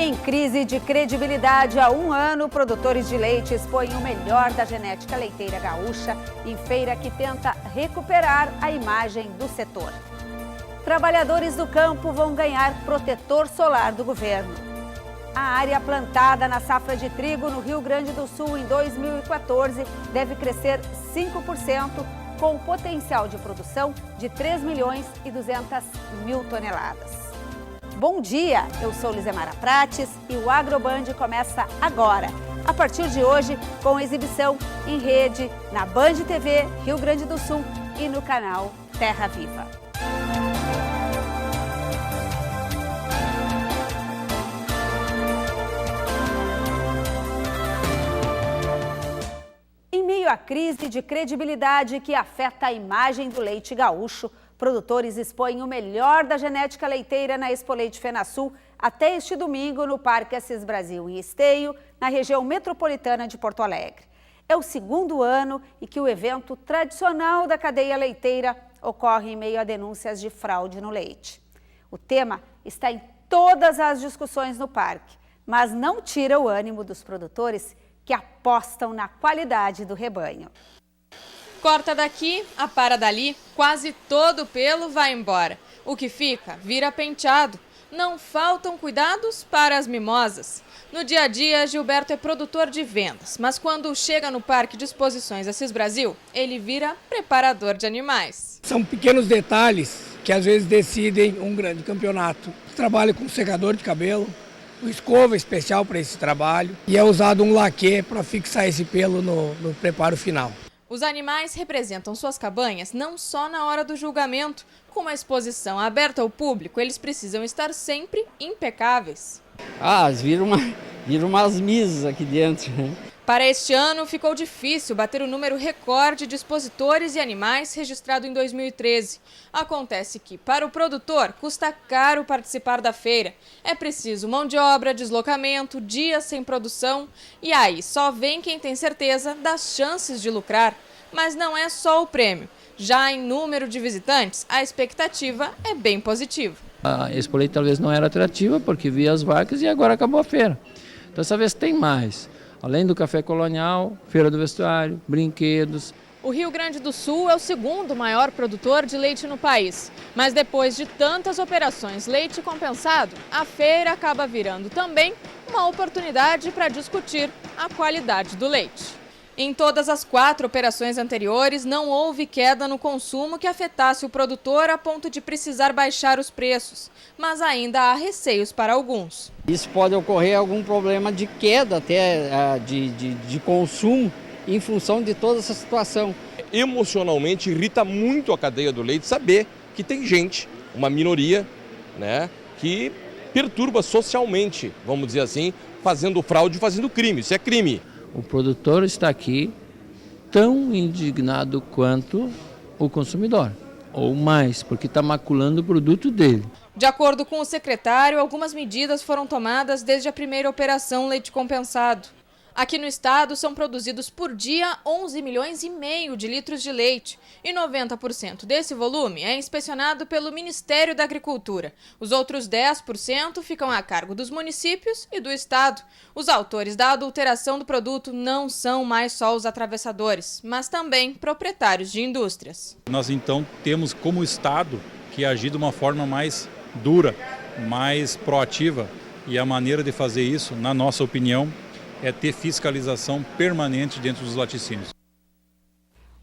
Em crise de credibilidade há um ano, produtores de leite expõem o melhor da genética leiteira gaúcha em feira que tenta recuperar a imagem do setor. Trabalhadores do campo vão ganhar protetor solar do governo. A área plantada na safra de trigo no Rio Grande do Sul em 2014 deve crescer 5%, com potencial de produção de 3.200.000 toneladas. Bom dia, eu sou Lizemara Prates e o AgroBand começa agora, a partir de hoje, com exibição em rede na Band TV Rio Grande do Sul e no canal Terra Viva. Em meio à crise de credibilidade que afeta a imagem do leite gaúcho, produtores expõem o melhor da genética leiteira na Expo Leite FenaSul até este domingo no Parque Assis Brasil, em Esteio, na região metropolitana de Porto Alegre. É o segundo ano em que o evento tradicional da cadeia leiteira ocorre em meio a denúncias de fraude no leite. O tema está em todas as discussões no parque, mas não tira o ânimo dos produtores que apostam na qualidade do rebanho. Corta daqui, apara dali, quase todo o pelo vai embora. O que fica, vira penteado. Não faltam cuidados para as mimosas. No dia a dia, Gilberto é produtor de vendas, mas quando chega no Parque de Exposições Assis Brasil, ele vira preparador de animais. São pequenos detalhes que às vezes decidem um grande campeonato. Trabalho com secador de cabelo, uma escova especial para esse trabalho e é usado um laquê para fixar esse pelo no preparo final. Os animais representam suas cabanhas não só na hora do julgamento. Com uma exposição aberta ao público, eles precisam estar sempre impecáveis. Viram umas misas aqui dentro. Para este ano, ficou difícil bater o número recorde de expositores e animais registrado em 2013. Acontece que, para o produtor, custa caro participar da feira. É preciso mão de obra, deslocamento, dias sem produção. E aí, só vem quem tem certeza das chances de lucrar. Mas não é só o prêmio. Já em número de visitantes, a expectativa é bem positiva. A Expo Leite talvez não era atrativa porque via as vacas e agora acabou a feira. Então, dessa vez tem mais. Além do café colonial, feira do vestuário, brinquedos. O Rio Grande do Sul é o segundo maior produtor de leite no país. Mas depois de tantas operações leite compensado, a feira acaba virando também uma oportunidade para discutir a qualidade do leite. Em todas as 4 operações anteriores, não houve queda no consumo que afetasse o produtor a ponto de precisar baixar os preços. Mas ainda há receios para alguns. Isso pode ocorrer algum problema de queda até de consumo em função de toda essa situação. Emocionalmente irrita muito a cadeia do leite saber que tem gente, uma minoria, que perturba socialmente, vamos dizer assim, fazendo fraude, fazendo crime. Isso é crime. O produtor está aqui tão indignado quanto o consumidor, ou mais, porque está maculando o produto dele. De acordo com o secretário, algumas medidas foram tomadas desde a primeira operação leite compensado. Aqui no estado são produzidos por dia 11,5 milhões de litros de leite e 90% desse volume é inspecionado pelo Ministério da Agricultura. Os outros 10% ficam a cargo dos municípios e do estado. Os autores da adulteração do produto não são mais só os atravessadores, mas também proprietários de indústrias. Nós então temos como estado que agir de uma forma mais dura, mais proativa, e a maneira de fazer isso, na nossa opinião, é ter fiscalização permanente dentro dos laticínios.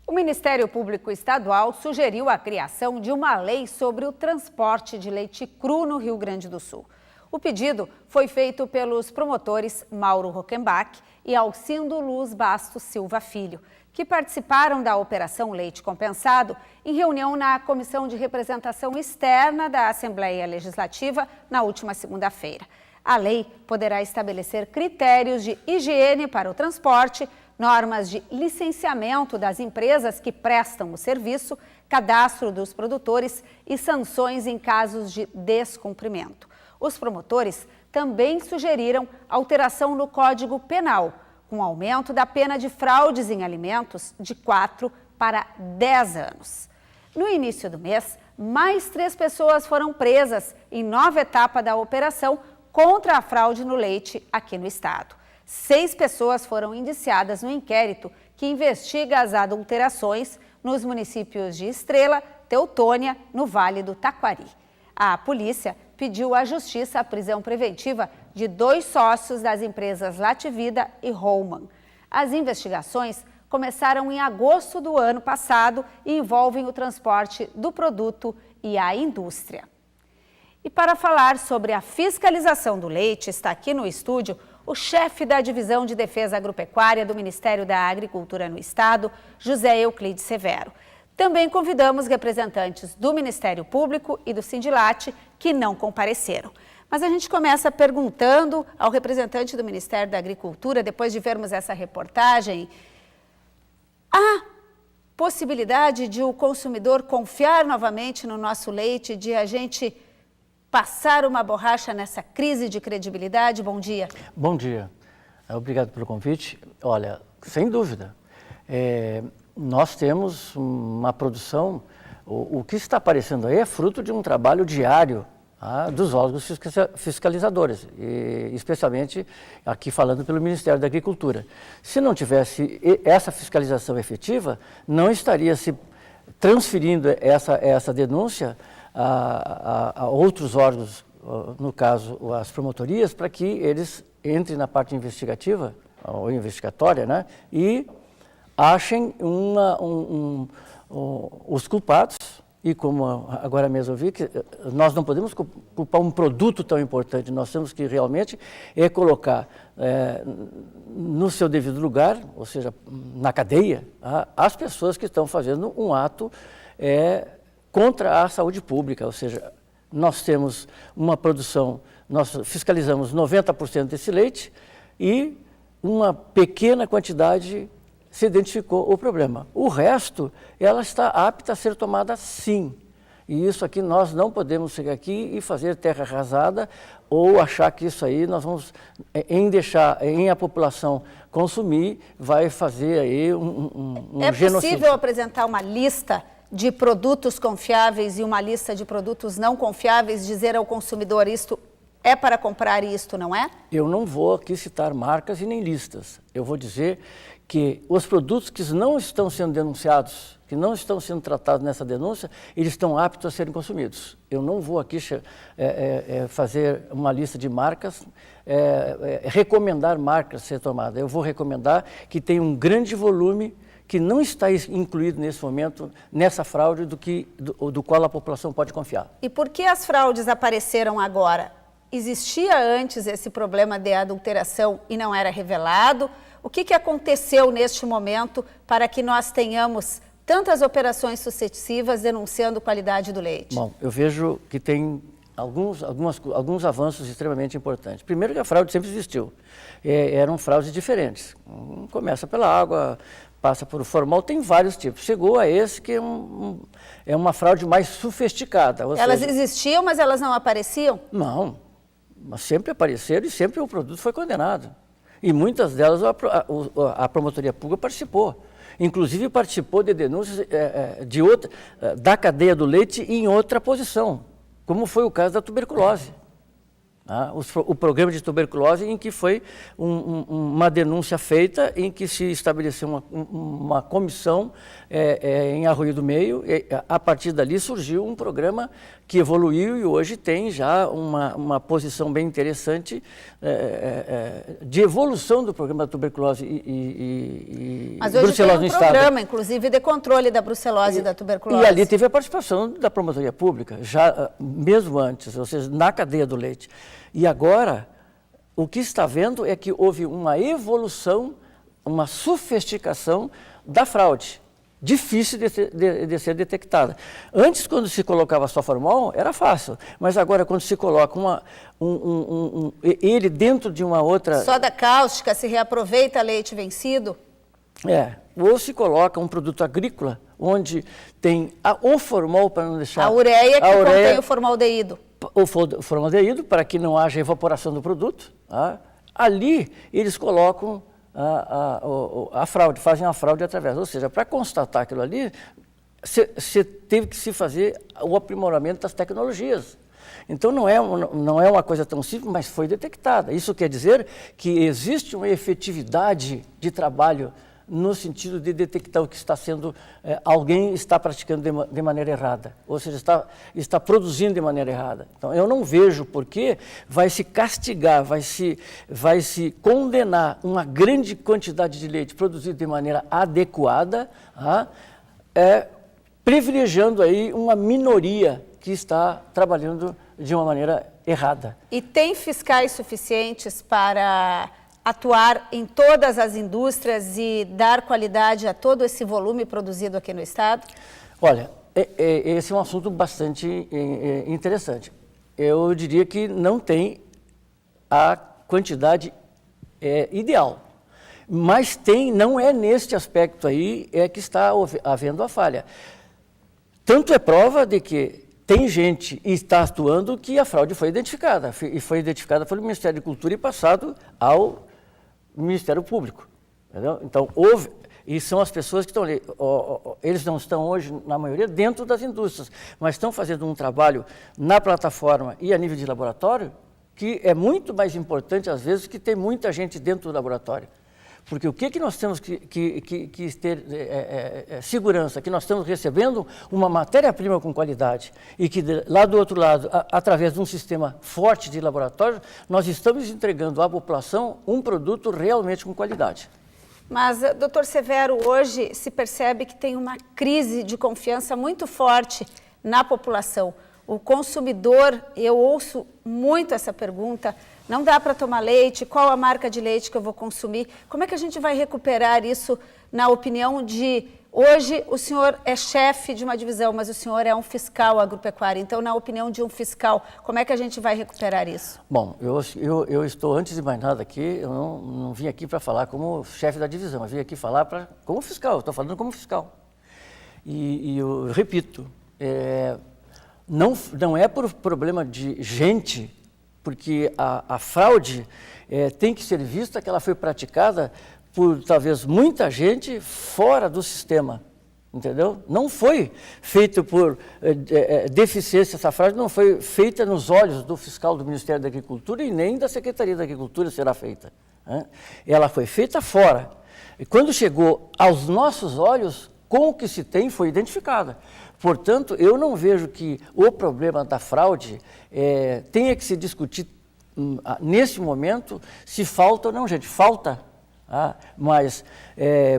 O Ministério Público Estadual sugeriu a criação de uma lei sobre o transporte de leite cru no Rio Grande do Sul. O pedido foi feito pelos promotores Mauro Rockenbach e Alcindo Luz Bastos Silva Filho, que participaram da Operação Leite Compensado em reunião na Comissão de Representação Externa da Assembleia Legislativa na última segunda-feira. A lei poderá estabelecer critérios de higiene para o transporte, normas de licenciamento das empresas que prestam o serviço, cadastro dos produtores e sanções em casos de descumprimento. Os promotores também sugeriram alteração no Código Penal, com aumento da pena de fraudes em alimentos de 4 para 10 anos. No início do mês, mais 3 pessoas foram presas em nova etapa da operação, contra a fraude no leite aqui no estado. 6 pessoas foram indiciadas no inquérito que investiga as adulterações nos municípios de Estrela, Teutônia, no Vale do Taquari. A polícia pediu à Justiça a prisão preventiva de 2 sócios das empresas Lativida e Holman. As investigações começaram em agosto do ano passado e envolvem o transporte do produto e a indústria. E para falar sobre a fiscalização do leite, está aqui no estúdio o chefe da Divisão de Defesa Agropecuária do Ministério da Agricultura no Estado, José Euclides Severo. Também convidamos representantes do Ministério Público e do Sindilate que não compareceram. Mas a gente começa perguntando ao representante do Ministério da Agricultura, depois de vermos essa reportagem, há possibilidade de o consumidor confiar novamente no nosso leite, de a gente passar uma borracha nessa crise de credibilidade? Bom dia. Bom dia. Obrigado pelo convite. Olha, sem dúvida, nós temos uma produção, o que está aparecendo aí é fruto de um trabalho diário dos órgãos fiscalizadores, e especialmente aqui falando pelo Ministério da Agricultura. Se não tivesse essa fiscalização efetiva, não estaria se transferindo essa denúncia a outros órgãos, no caso as promotorias, para que eles entrem na parte investigativa ou investigatória, né, e achem os culpados. E como agora mesmo eu vi, que nós não podemos culpar um produto tão importante, nós temos que realmente colocar no seu devido lugar, ou seja, na cadeia, as pessoas que estão fazendo um ato contra a saúde pública. Ou seja, nós temos uma produção, nós fiscalizamos 90% desse leite e uma pequena quantidade se identificou o problema. O resto, ela está apta a ser tomada sim. E isso aqui nós não podemos chegar aqui e fazer terra arrasada ou achar que isso aí nós vamos, em a população consumir, vai fazer aí um genocídio. É possível apresentar uma lista de produtos confiáveis e uma lista de produtos não confiáveis, dizer ao consumidor isto é para comprar e isto não é? Eu não vou aqui citar marcas e nem listas. Eu vou dizer que os produtos que não estão sendo denunciados, que não estão sendo tratados nessa denúncia, eles estão aptos a serem consumidos. Eu não vou aqui fazer uma lista de marcas, recomendar marcas ser tomadas. Eu vou recomendar que tenha um grande volume que não está incluído nesse momento nessa fraude do qual a população pode confiar. E por que as fraudes apareceram agora? Existia antes esse problema de adulteração e não era revelado? O que aconteceu neste momento para que nós tenhamos tantas operações sucessivas denunciando qualidade do leite? Bom, eu vejo que tem alguns avanços extremamente importantes. Primeiro que a fraude sempre existiu. Eram fraudes diferentes. Começa pela água, passa por formal, tem vários tipos. Chegou a esse que é uma fraude mais sofisticada. Elas existiam, mas elas não apareciam? Não, mas sempre apareceram e sempre o produto foi condenado. E muitas delas a Promotoria Pública participou. Inclusive participou de denúncias da cadeia do leite em outra posição, como foi o caso da tuberculose. O programa de tuberculose, em que foi uma denúncia feita, em que se estabeleceu uma comissão em Arroio do Meio, e a partir dali surgiu um programa que evoluiu e hoje tem já uma posição bem interessante de evolução do programa da tuberculose e Mas hoje brucelose tem no um programa, inclusive, de controle da brucelose e da tuberculose. E ali teve a participação da Promotoria Pública, já mesmo antes, ou seja, na cadeia do leite. E agora, o que está vendo é que houve uma evolução, uma sofisticação da fraude, difícil de ser detectada. Antes, quando se colocava só formal, era fácil, mas agora, quando se coloca ele dentro de uma outra... Soda cáustica, se reaproveita leite vencido? Ou se coloca um produto agrícola, onde tem o formol, para não deixar... A ureia que contém o formaldeído. O formaldeído, para que não haja evaporação do produto. Ali, eles colocam a fraude, fazem a fraude através. Ou seja, para constatar aquilo ali, você teve que se fazer o aprimoramento das tecnologias. Então não é uma coisa tão simples, mas foi detectada. Isso quer dizer que existe uma efetividade de trabalho no sentido de detectar o que está sendo, alguém está praticando de maneira errada, ou seja, está produzindo de maneira errada. Então, eu não vejo por que vai se castigar, vai se condenar uma grande quantidade de leite produzido de maneira adequada, privilegiando aí uma minoria que está trabalhando de uma maneira errada. E tem fiscais suficientes para atuar em todas as indústrias e dar qualidade a todo esse volume produzido aqui no estado? Olha, esse é um assunto bastante interessante. Eu diria que não tem a quantidade ideal, mas não é neste aspecto aí que está havendo a falha. Tanto é prova de que tem gente e está atuando que a fraude foi identificada, e foi identificada pelo Ministério da Cultura e passado ao Ministério Público. Entendeu? Então, e são as pessoas que estão ali, eles não estão hoje, na maioria, dentro das indústrias, mas estão fazendo um trabalho na plataforma e a nível de laboratório, que é muito mais importante, às vezes, que tem muita gente dentro do laboratório. Porque o que nós temos que ter segurança? Que nós estamos recebendo uma matéria-prima com qualidade e que lá do outro lado, através de um sistema forte de laboratório, nós estamos entregando à população um produto realmente com qualidade. Mas, doutor Severo, hoje se percebe que tem uma crise de confiança muito forte na população. O consumidor, eu ouço muito essa pergunta, não dá para tomar leite, qual a marca de leite que eu vou consumir? Como é que a gente vai recuperar isso na opinião de... Hoje o senhor é chefe de uma divisão, mas o senhor é um fiscal agropecuário. Então, na opinião de um fiscal, como é que a gente vai recuperar isso? Bom, eu estou, antes de mais nada aqui, eu não vim aqui para falar como chefe da divisão, eu vim aqui falar como fiscal, eu estou falando como fiscal. E eu repito, não é por problema de gente, porque a fraude tem que ser vista que ela foi praticada por, talvez, muita gente fora do sistema, entendeu? Não foi feito por deficiência, essa fraude não foi feita nos olhos do fiscal do Ministério da Agricultura e nem da Secretaria da Agricultura será feita. Né? Ela foi feita fora. E quando chegou aos nossos olhos, com o que se tem, foi identificada. Portanto, eu não vejo que o problema da fraude tenha que se discutir nesse momento se falta ou não, gente. Falta. Mas,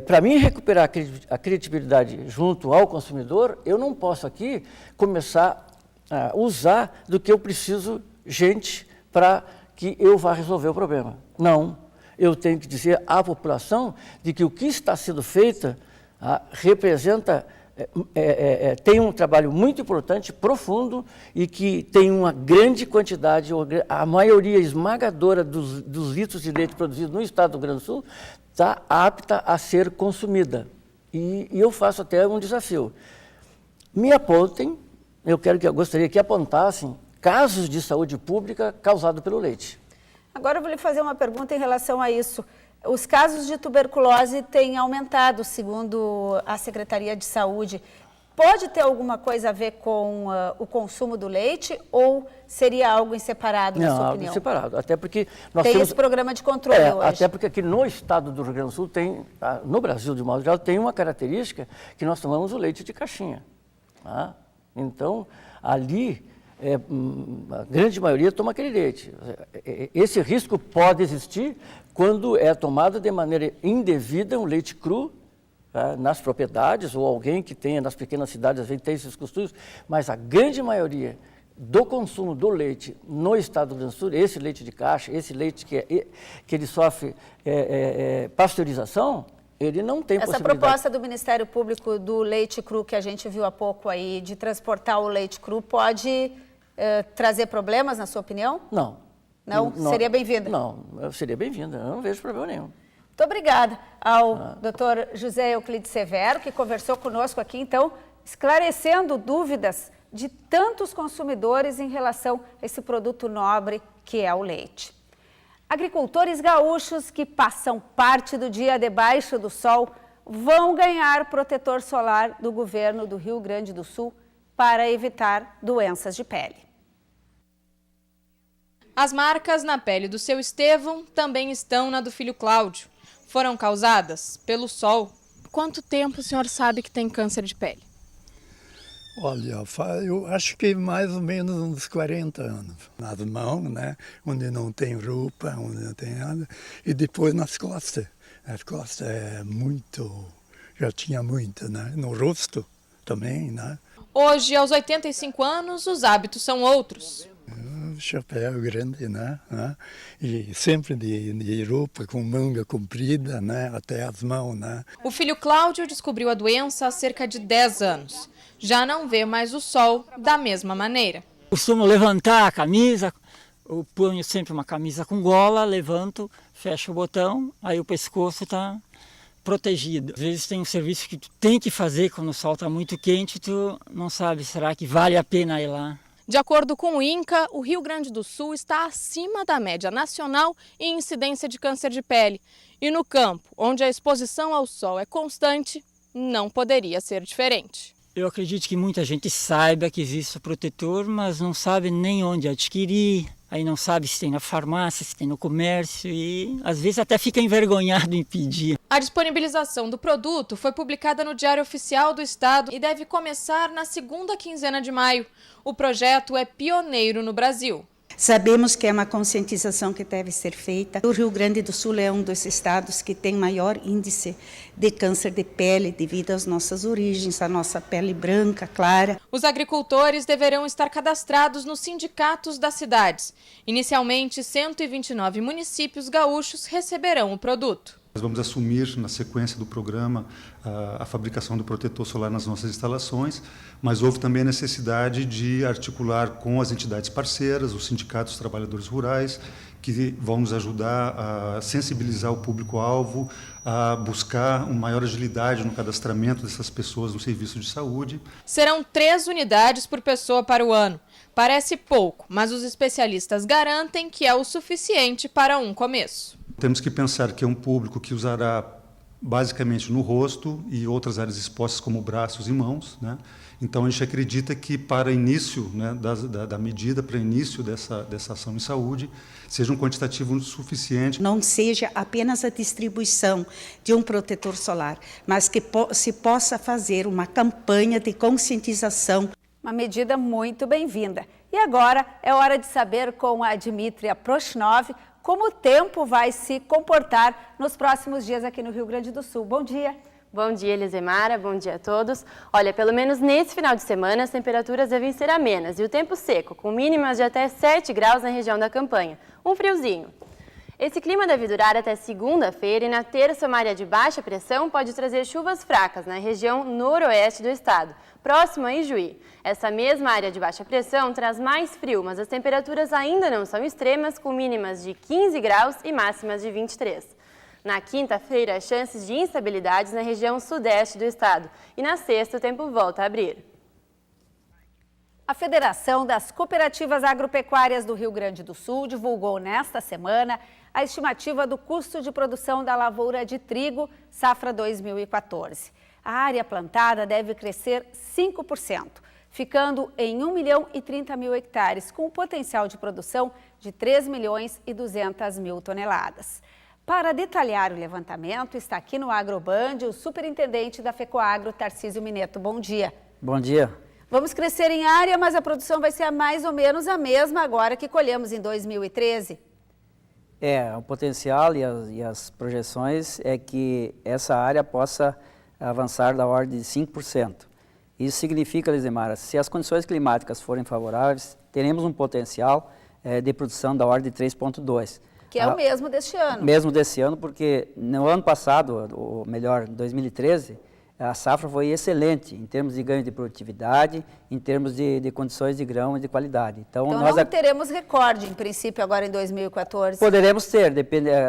para mim recuperar a credibilidade junto ao consumidor, eu não posso aqui começar a usar do que eu preciso gente para que eu vá resolver o problema. Não. Eu tenho que dizer à população de que o que está sendo feito representa... tem um trabalho muito importante, profundo, e que tem uma grande quantidade, a maioria esmagadora dos litros de leite produzidos no estado do Rio Grande do Sul está apta a ser consumida. E eu faço até um desafio. Me apontem, eu gostaria que apontassem casos de saúde pública causados pelo leite. Agora eu vou lhe fazer uma pergunta em relação a isso. Os casos de tuberculose têm aumentado, segundo a Secretaria de Saúde. Pode ter alguma coisa a ver com o consumo do leite ou seria algo em separado, na sua opinião? Não, algo em separado, até porque nós tem temos... esse programa de controle hoje. Até porque aqui no estado do Rio Grande do Sul tem, no Brasil de modo geral, tem uma característica que nós tomamos o leite de caixinha. Então, ali... a grande maioria toma aquele leite. Esse risco pode existir quando é tomado de maneira indevida um leite cru nas propriedades, ou alguém que tenha nas pequenas cidades, às vezes tem esses costumes, mas a grande maioria do consumo do leite no estado do Rio Grande do Sul, esse leite de caixa, esse leite que ele sofre pasteurização, ele não tem possibilidade. Essa proposta do Ministério Público do leite cru que a gente viu há pouco aí, de transportar o leite cru, pode trazer problemas, na sua opinião? Não. Não? Seria bem-vinda? Não, seria bem-vinda, eu não vejo problema nenhum. Muito obrigada ao doutor José Euclides Severo, que conversou conosco aqui, então, esclarecendo dúvidas de tantos consumidores em relação a esse produto nobre que é o leite. Agricultores gaúchos que passam parte do dia debaixo do sol vão ganhar protetor solar do governo do Rio Grande do Sul para evitar doenças de pele. As marcas na pele do seu Estevão também estão na do filho Cláudio. Foram causadas pelo sol. Quanto tempo o senhor sabe que tem câncer de pele? Olha, eu acho que mais ou menos uns 40 anos. Nas mãos, né? Onde não tem roupa, onde não tem nada. E depois nas costas. As costas é muito, já tinha muito, né? No rosto também, né? Hoje, aos 85 anos, os hábitos são outros. Chapéu grande, né? E sempre de roupa com manga comprida, né? Até as mãos, né? O filho Cláudio descobriu a doença há cerca de 10 anos. Já não vê mais o sol da mesma maneira. Costumo levantar a camisa, eu ponho sempre uma camisa com gola, levanto, fecho o botão, aí o pescoço está protegido. Às vezes tem um serviço que tu tem que fazer quando o sol está muito quente, tu não sabe, será que vale a pena ir lá? De acordo com o INCA, o Rio Grande do Sul está acima da média nacional em incidência de câncer de pele. E no campo, onde a exposição ao sol é constante, não poderia ser diferente. Eu acredito que muita gente saiba que existe o protetor, mas não sabe nem onde adquirir, aí não sabe se tem na farmácia, se tem no comércio e às vezes até fica envergonhado em pedir. A disponibilização do produto foi publicada no Diário Oficial do Estado e deve começar na segunda quinzena de maio. O projeto é pioneiro no Brasil. Sabemos que é uma conscientização que deve ser feita. O Rio Grande do Sul é um dos estados que tem maior índice de câncer de pele devido às nossas origens, à nossa pele branca, clara. Os agricultores deverão estar cadastrados nos sindicatos das cidades. Inicialmente, 129 municípios gaúchos receberão o produto. Nós vamos assumir, na sequência do programa, a fabricação do protetor solar nas nossas instalações, mas houve também a necessidade de articular com as entidades parceiras, os sindicatos dos trabalhadores rurais, que vão nos ajudar a sensibilizar o público-alvo, a buscar uma maior agilidade no cadastramento dessas pessoas no serviço de saúde. Serão 3 unidades por pessoa para o ano. Parece pouco, mas os especialistas garantem que é o suficiente para um começo. Temos que pensar que é um público que usará basicamente no rosto e outras áreas expostas como braços e mãos, né? Então a gente acredita que para início, né, da medida, para início dessa ação em saúde, seja um quantitativo suficiente. Não seja apenas a distribuição de um protetor solar, mas que se possa fazer uma campanha de conscientização. Uma medida muito bem-vinda. E agora é hora de saber com a Dmitria Proshnov como o tempo vai se comportar nos próximos dias aqui no Rio Grande do Sul. Bom dia. Bom dia, Elisemara. Bom dia a todos. Olha, pelo menos nesse final de semana, as temperaturas devem ser amenas e o tempo seco, com mínimas de até 7 graus na região da campanha. Um friozinho. Esse clima deve durar até segunda-feira e na terça uma área de baixa pressão pode trazer chuvas fracas na região noroeste do estado, próximo a Ijuí. Essa mesma área de baixa pressão traz mais frio, mas as temperaturas ainda não são extremas, com mínimas de 15 graus e máximas de 23. Na quinta-feira, chances de instabilidades na região sudeste do estado e na sexta o tempo volta a abrir. A Federação das Cooperativas Agropecuárias do Rio Grande do Sul divulgou nesta semana a estimativa do custo de produção da lavoura de trigo safra 2014. A área plantada deve crescer 5%, ficando em 1.030.000 hectares, com um potencial de produção de 3.200.000 toneladas. Para detalhar o levantamento, está aqui no Agroband o superintendente da FECOAGRO, Tarcísio Mineto. Bom dia. Bom dia. Vamos crescer em área, mas a produção vai ser mais ou menos a mesma agora que colhemos em 2013? O potencial e as projeções é que essa área possa avançar da ordem de 5%. Isso significa, Elisemara, se as condições climáticas forem favoráveis, teremos um potencial de produção da ordem de 3,2%. Que é o mesmo deste ano. Mesmo desse ano, porque no ano passado, ou melhor, 2013, a safra foi excelente em termos de ganho de produtividade, em termos de condições de grão e de qualidade. Então nós não teremos recorde, em princípio, agora em 2014? Poderemos ter,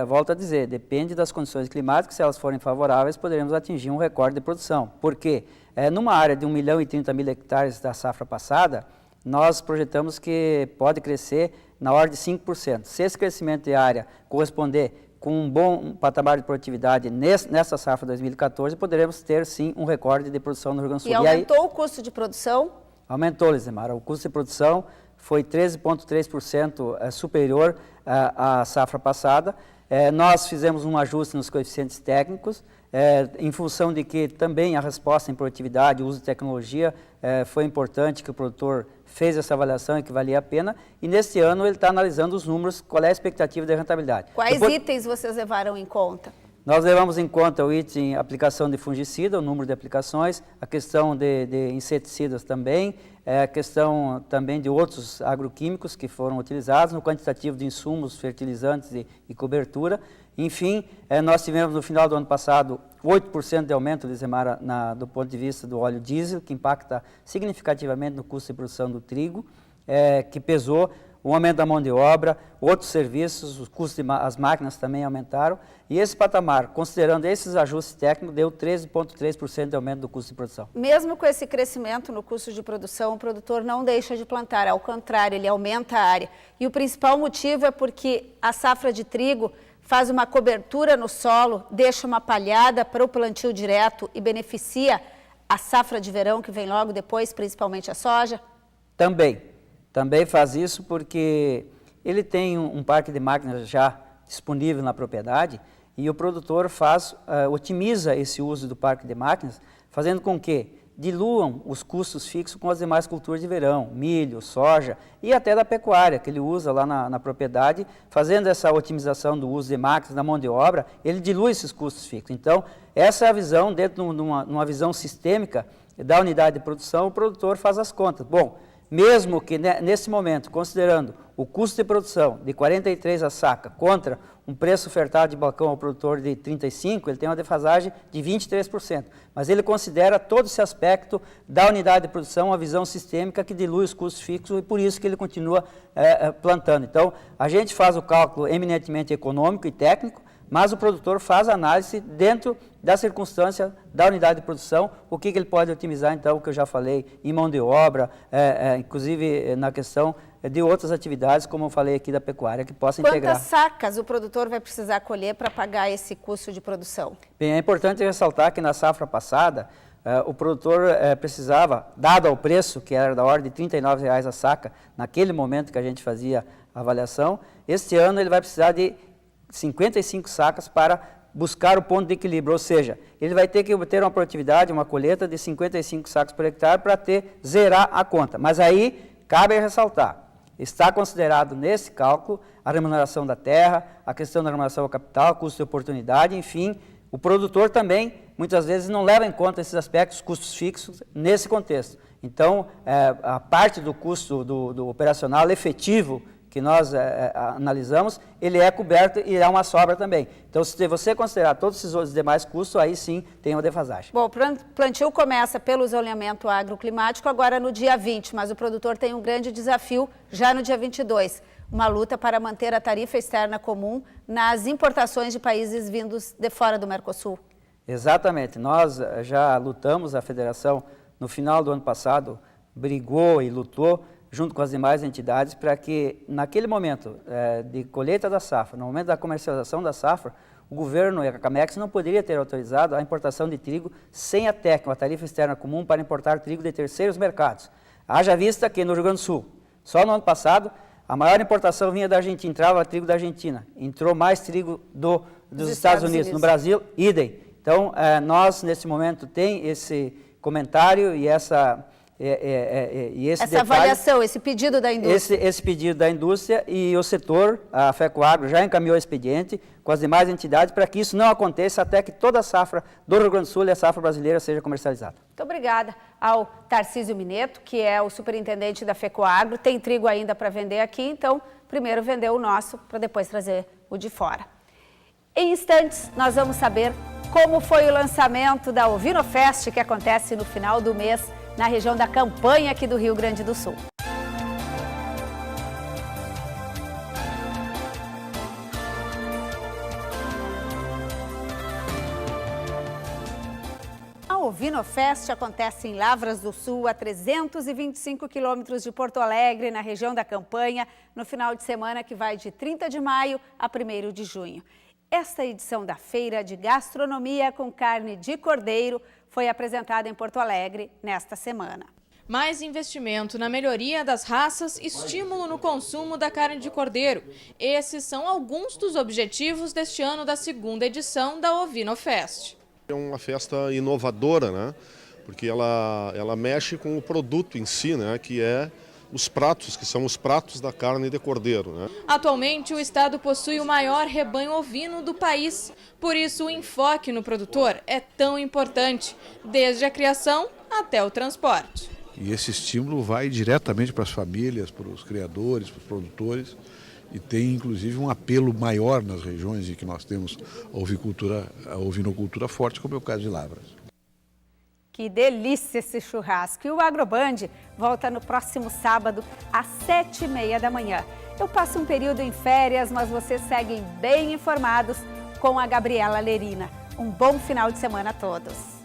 volto a dizer, depende das condições climáticas, se elas forem favoráveis, poderemos atingir um recorde de produção. Porque numa área de 1.030.000 hectares da safra passada, nós projetamos que pode crescer na ordem de 5%. Se esse crescimento de área corresponder com um bom patamar de produtividade nessa safra 2014, poderemos ter sim um recorde de produção no Rio Grande do Sul. E aumentou o custo de produção? Aumentou, Elisemara. O custo de produção foi 13,3% superior à safra passada. Nós fizemos um ajuste nos coeficientes técnicos, em função de que também a resposta em produtividade, o uso de tecnologia, foi importante que o produtor fez essa avaliação e que valia a pena. E neste ano ele está analisando os números, qual é a expectativa de rentabilidade. Quais itens vocês levaram em conta? Nós levamos em conta o item aplicação de fungicida, o número de aplicações, a questão de inseticidas também, a questão também de outros agroquímicos que foram utilizados, no quantitativo de insumos, fertilizantes e cobertura. Enfim, nós tivemos no final do ano passado 8% de aumento, Lizemara, do ponto de vista do óleo diesel, que impacta significativamente no custo de produção do trigo, que pesou. O aumento da mão de obra, outros serviços, os custos das máquinas também aumentaram. E esse patamar, considerando esses ajustes técnicos, deu 13,3% de aumento do custo de produção. Mesmo com esse crescimento no custo de produção, o produtor não deixa de plantar, ao contrário, ele aumenta a área. E o principal motivo é porque a safra de trigo faz uma cobertura no solo, deixa uma palhada para o plantio direto e beneficia a safra de verão que vem logo depois, principalmente a soja? Também faz isso porque ele tem um parque de máquinas já disponível na propriedade e o produtor otimiza esse uso do parque de máquinas, fazendo com que diluam os custos fixos com as demais culturas de verão, milho, soja e até da pecuária, que ele usa lá na propriedade, fazendo essa otimização do uso de máquinas, da mão de obra, ele dilui esses custos fixos. Então, essa é a visão, dentro de uma visão sistêmica da unidade de produção, o produtor faz as contas. Bom, mesmo que nesse momento, considerando o custo de produção de 43 a saca contra um preço ofertado de balcão ao produtor de 35, ele tem uma defasagem de 23%. Mas ele considera todo esse aspecto da unidade de produção, uma visão sistêmica que dilui os custos fixos e por isso que ele continua plantando. Então, a gente faz o cálculo eminentemente econômico e técnico, mas o produtor faz a análise dentro da circunstância da unidade de produção, o que ele pode otimizar, então, o que eu já falei, em mão de obra, inclusive na questão de outras atividades, como eu falei aqui da pecuária, que possa integrar. Quantas sacas o produtor vai precisar colher para pagar esse custo de produção? Bem, é importante ressaltar que na safra passada, o produtor precisava, dado ao preço, que era da ordem de R$ 39,00 a saca, naquele momento que a gente fazia a avaliação, este ano ele vai precisar de 55 sacas para buscar o ponto de equilíbrio, ou seja, ele vai ter que ter uma produtividade, uma colheita de 55 sacos por hectare para zerar a conta. Mas aí, cabe ressaltar, está considerado nesse cálculo a remuneração da terra, a questão da remuneração ao capital, custo de oportunidade, enfim, o produtor também, muitas vezes, não leva em conta esses aspectos, custos fixos, nesse contexto. Então, a parte do custo do operacional efetivo, que nós analisamos, ele é coberto e há uma sobra também. Então, se você considerar todos esses outros demais custos, aí sim tem uma defasagem. Bom, o plantio começa pelo zoneamento agroclimático agora no dia 20, mas o produtor tem um grande desafio já no dia 22, uma luta para manter a tarifa externa comum nas importações de países vindos de fora do Mercosul. Exatamente. Nós já lutamos, a federação, no final do ano passado, brigou e lutou junto com as demais entidades, para que naquele momento de colheita da safra, no momento da comercialização da safra, o governo e a Camex não poderia ter autorizado a importação de trigo sem a TEC, uma tarifa externa comum para importar trigo de terceiros mercados. Haja vista que no Rio Grande do Sul, só no ano passado, a maior importação vinha da Argentina, entrava trigo da Argentina, entrou mais trigo dos Estados Unidos. No Brasil, idem. Então, nós, nesse momento, tem esse comentário e essa avaliação, esse pedido da indústria. Esse pedido da indústria e o setor, a FECOAGRO, já encaminhou o expediente com as demais entidades para que isso não aconteça até que toda a safra do Rio Grande do Sul e a safra brasileira seja comercializada. Muito obrigada ao Tarcísio Mineto, que é o superintendente da FECOAGRO. Tem trigo ainda para vender aqui, então primeiro vender o nosso para depois trazer o de fora. Em instantes, nós vamos saber como foi o lançamento da Ovinofest, que acontece no final do mês na região da Campanha aqui do Rio Grande do Sul. A Ovinofest acontece em Lavras do Sul, a 325 quilômetros de Porto Alegre, na região da Campanha, no final de semana que vai de 30 de maio a 1º de junho. Esta edição da Feira de Gastronomia com Carne de Cordeiro foi apresentada em Porto Alegre nesta semana. Mais investimento na melhoria das raças, estímulo no consumo da carne de cordeiro. Esses são alguns dos objetivos deste ano da segunda edição da Ovinofest. É uma festa inovadora, né? Porque ela mexe com o produto em si, né? Que é os pratos, que são os pratos da carne de cordeiro, né? Atualmente, o estado possui o maior rebanho ovino do país. Por isso, o enfoque no produtor é tão importante, desde a criação até o transporte. E esse estímulo vai diretamente para as famílias, para os criadores, para os produtores, e tem inclusive um apelo maior nas regiões em que nós temos a ovinocultura forte, como é o caso de Lavras. Que delícia esse churrasco! E o Agroband volta no próximo sábado, às 7h30 da manhã. Eu passo um período em férias, mas vocês seguem bem informados com a Gabriela Lerina. Um bom final de semana a todos!